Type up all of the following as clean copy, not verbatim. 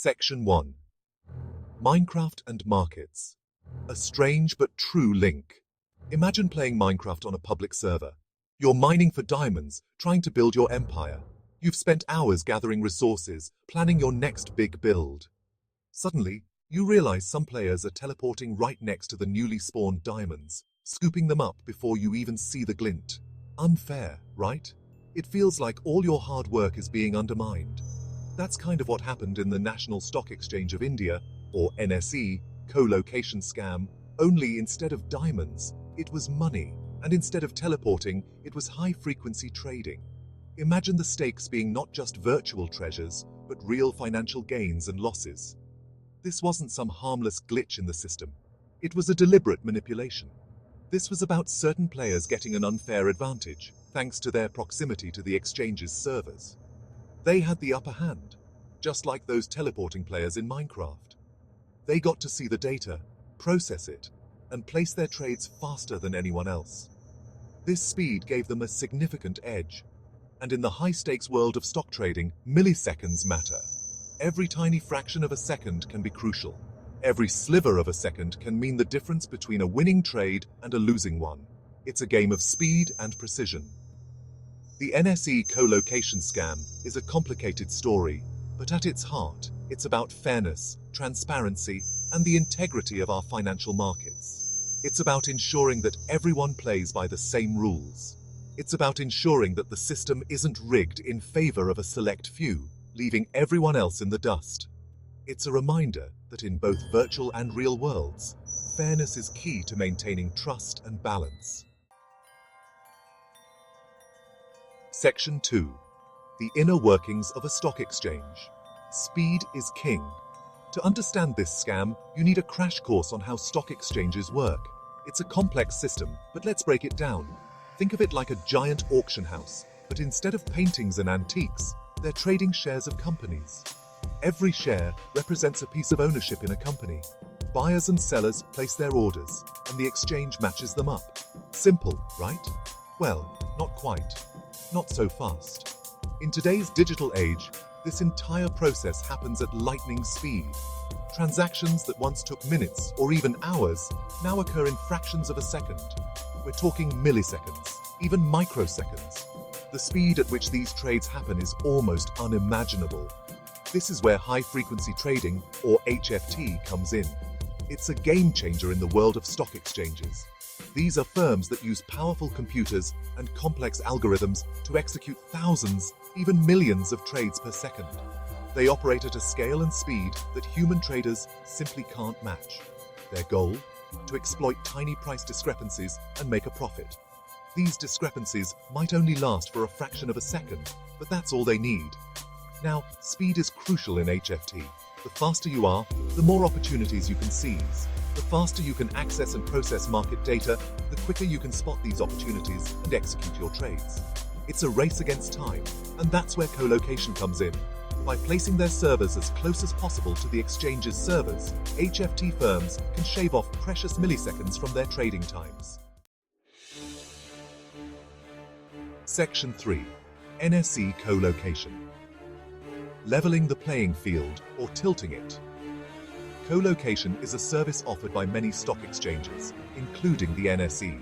Section 1. Minecraft and Markets. A strange but true link. Imagine playing Minecraft on a public server. You're mining for diamonds, trying to build your empire. You've spent hours gathering resources, planning your next big build. Suddenly, you realize some players are teleporting right next to the newly spawned diamonds, scooping them up before you even see the glint. Unfair, right? It feels like all your hard work is being undermined. That's kind of what happened in the National Stock Exchange of India, or NSE, co-location scam, only instead of diamonds, it was money, and instead of teleporting, it was high-frequency trading. Imagine the stakes being not just virtual treasures, but real financial gains and losses. This wasn't some harmless glitch in the system. It was a deliberate manipulation. This was about certain players getting an unfair advantage, thanks to their proximity to the exchange's servers. They had the upper hand, just like those teleporting players in Minecraft. They got to see the data, process it, and place their trades faster than anyone else. This speed gave them a significant edge, and in the high-stakes world of stock trading, milliseconds matter. Every tiny fraction of a second can be crucial. Every sliver of a second can mean the difference between a winning trade and a losing one. It's a game of speed and precision. The NSE co-location scam is a complicated story, but at its heart, it's about fairness, transparency, and the integrity of our financial markets. It's about ensuring that everyone plays by the same rules. It's about ensuring that the system isn't rigged in favor of a select few, leaving everyone else in the dust. It's a reminder that in both virtual and real worlds, fairness is key to maintaining trust and balance. Section 2. The inner workings of a stock exchange. Speed is king. To understand this scam, you need a crash course on how stock exchanges work. It's a complex system, but let's break it down. Think of it like a giant auction house, but instead of paintings and antiques, they're trading shares of companies. Every share represents a piece of ownership in a company. Buyers and sellers place their orders, and the exchange matches them up. Simple, right? Well, not quite. Not so fast. In today's digital age, this entire process happens at lightning speed. Transactions that once took minutes or even hours now occur in fractions of a second. We're talking milliseconds, even microseconds. The speed at which these trades happen is almost unimaginable. This is where high-frequency trading, or HFT, comes in. It's a game changer in the world of stock exchanges. These are firms that use powerful computers and complex algorithms to execute thousands, even millions of trades per second. They operate at a scale and speed that human traders simply can't match. Their goal? To exploit tiny price discrepancies and make a profit. These discrepancies might only last for a fraction of a second, but that's all they need. Now, speed is crucial in HFT. The faster you are, the more opportunities you can seize. The faster you can access and process market data, the quicker you can spot these opportunities and execute your trades. It's a race against time, and that's where co-location comes in. By placing their servers as close as possible to the exchange's servers, HFT firms can shave off precious milliseconds from their trading times. Section 3. NSE co-location. Leveling the playing field or tilting it. Co-location is a service offered by many stock exchanges, including the NSE.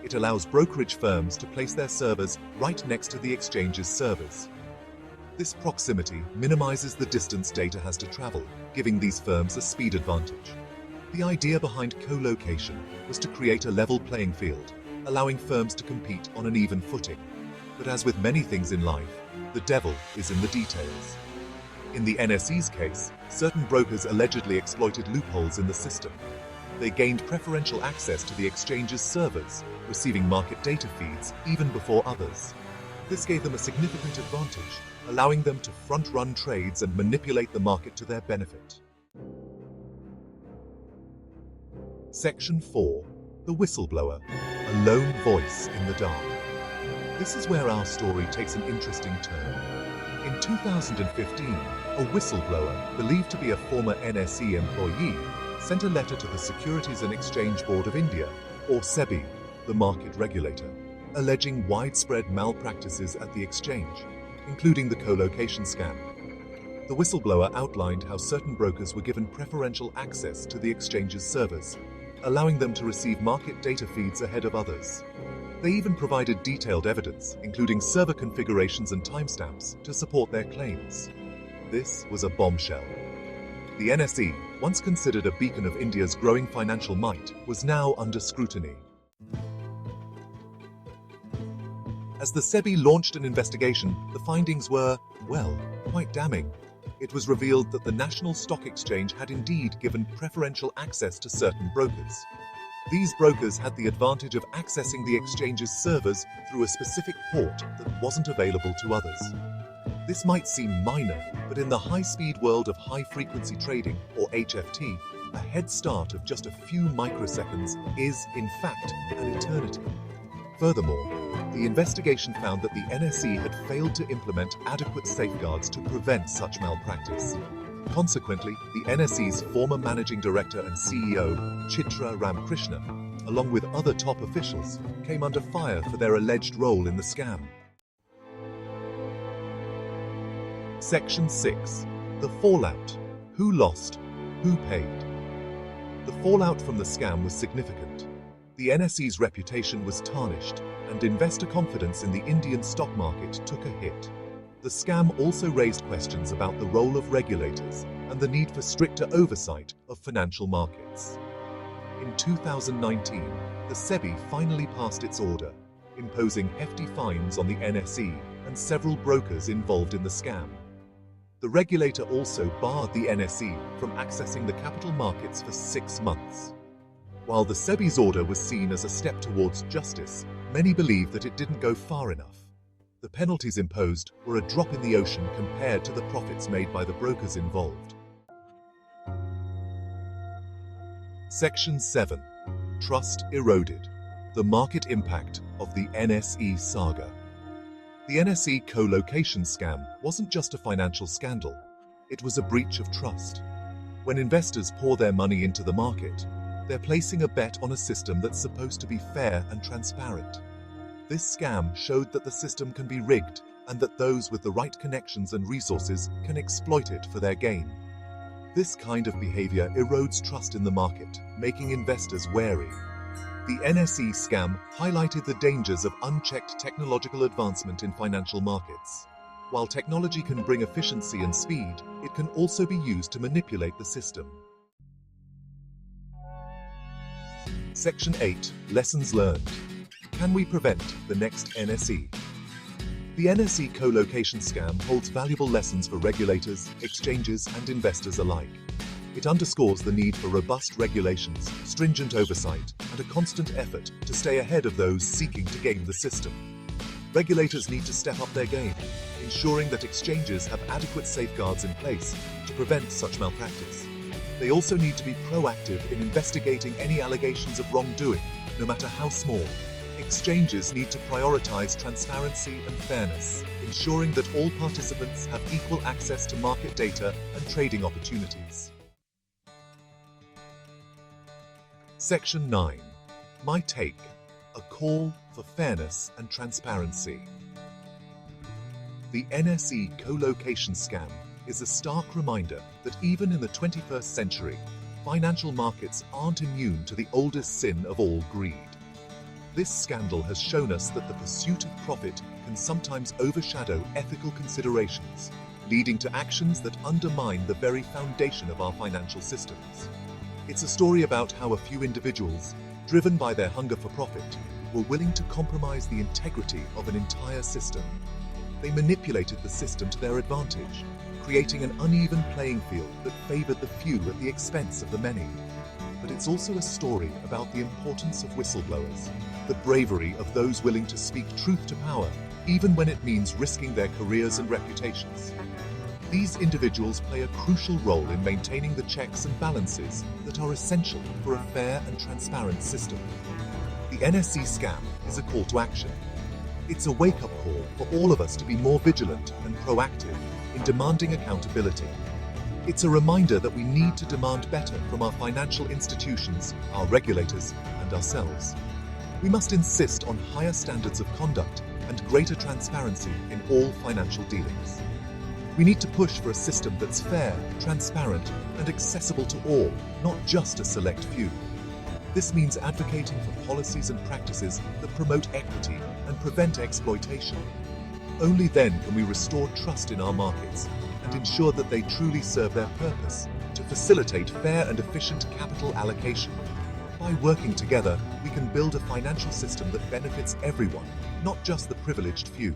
It allows brokerage firms to place their servers right next to the exchange's servers. This proximity minimizes the distance data has to travel, giving these firms a speed advantage. The idea behind co-location was to create a level playing field, allowing firms to compete on an even footing. But as with many things in life, the devil is in the details. In the NSE's case, certain brokers allegedly exploited loopholes in the system. They gained preferential access to the exchange's servers, receiving market data feeds even before others. This gave them a significant advantage, allowing them to front-run trades and manipulate the market to their benefit. Section 4. The whistleblower, a lone voice in the dark. This is where our story takes an interesting turn. In 2015, a whistleblower, believed to be a former NSE employee, sent a letter to the Securities and Exchange Board of India, or SEBI, the market regulator, alleging widespread malpractices at the exchange, including the co-location scam. The whistleblower outlined how certain brokers were given preferential access to the exchange's servers, allowing them to receive market data feeds ahead of others. They even provided detailed evidence, including server configurations and timestamps, to support their claims. This was a bombshell. The NSE, once considered a beacon of India's growing financial might, was now under scrutiny. As the SEBI launched an investigation, the findings were, well, quite damning. It was revealed that the National Stock Exchange had indeed given preferential access to certain brokers. These brokers had the advantage of accessing the exchange's servers through a specific port that wasn't available to others. This might seem minor, but in the high-speed world of high-frequency trading, or HFT, a head start of just a few microseconds is, in fact, an eternity. Furthermore, the investigation found that the NSE had failed to implement adequate safeguards to prevent such malpractice. Consequently, the NSE's former managing director and CEO, Chitra Ramakrishna, along with other top officials, came under fire for their alleged role in the scam. Section 6. The fallout. Who lost? Who paid? The fallout from the scam was significant. The NSE's reputation was tarnished, and investor confidence in the Indian stock market took a hit. The scam also raised questions about the role of regulators and the need for stricter oversight of financial markets. In 2019, the SEBI finally passed its order, imposing hefty fines on the NSE and several brokers involved in the scam. The regulator also barred the NSE from accessing the capital markets for 6 months. While the SEBI's order was seen as a step towards justice, many believe that it didn't go far enough. The penalties imposed were a drop in the ocean compared to the profits made by the brokers involved. Section 7. Trust eroded. The market impact of the NSE saga. The NSE co-location scam wasn't just a financial scandal. It was a breach of trust. When investors pour their money into the market, they're placing a bet on a system that's supposed to be fair and transparent. This scam showed that the system can be rigged and that those with the right connections and resources can exploit it for their gain. This kind of behavior erodes trust in the market, making investors wary. The NSE scam highlighted the dangers of unchecked technological advancement in financial markets. While technology can bring efficiency and speed, it can also be used to manipulate the system. Section 8. Lessons learned. Can we prevent the next NSE? The NSE co-location scam holds valuable lessons for regulators, exchanges, and investors alike. It underscores the need for robust regulations, stringent oversight, and a constant effort to stay ahead of those seeking to game the system. Regulators need to step up their game, ensuring that exchanges have adequate safeguards in place to prevent such malpractice. They also need to be proactive in investigating any allegations of wrongdoing, no matter how small. Exchanges need to prioritize transparency and fairness, ensuring that all participants have equal access to market data and trading opportunities. Section 9. My take. A call for fairness and transparency. The NSE co-location scam is a stark reminder that even in the 21st century, financial markets aren't immune to the oldest sin of all, greed. This scandal has shown us that the pursuit of profit can sometimes overshadow ethical considerations, leading to actions that undermine the very foundation of our financial systems. It's a story about how a few individuals, driven by their hunger for profit, were willing to compromise the integrity of an entire system. They manipulated the system to their advantage, creating an uneven playing field that favored the few at the expense of the many. But it's also a story about the importance of whistleblowers, the bravery of those willing to speak truth to power, even when it means risking their careers and reputations. These individuals play a crucial role in maintaining the checks and balances that are essential for a fair and transparent system. The NSE scam is a call to action. It's a wake-up call for all of us to be more vigilant and proactive in demanding accountability. It's a reminder that we need to demand better from our financial institutions, our regulators, and ourselves. We must insist on higher standards of conduct and greater transparency in all financial dealings. We need to push for a system that's fair, transparent, and accessible to all, not just a select few. This means advocating for policies and practices that promote equity and prevent exploitation. Only then can we restore trust in our markets and ensure that they truly serve their purpose to facilitate fair and efficient capital allocation. By working together, we can build a financial system that benefits everyone, not just the privileged few.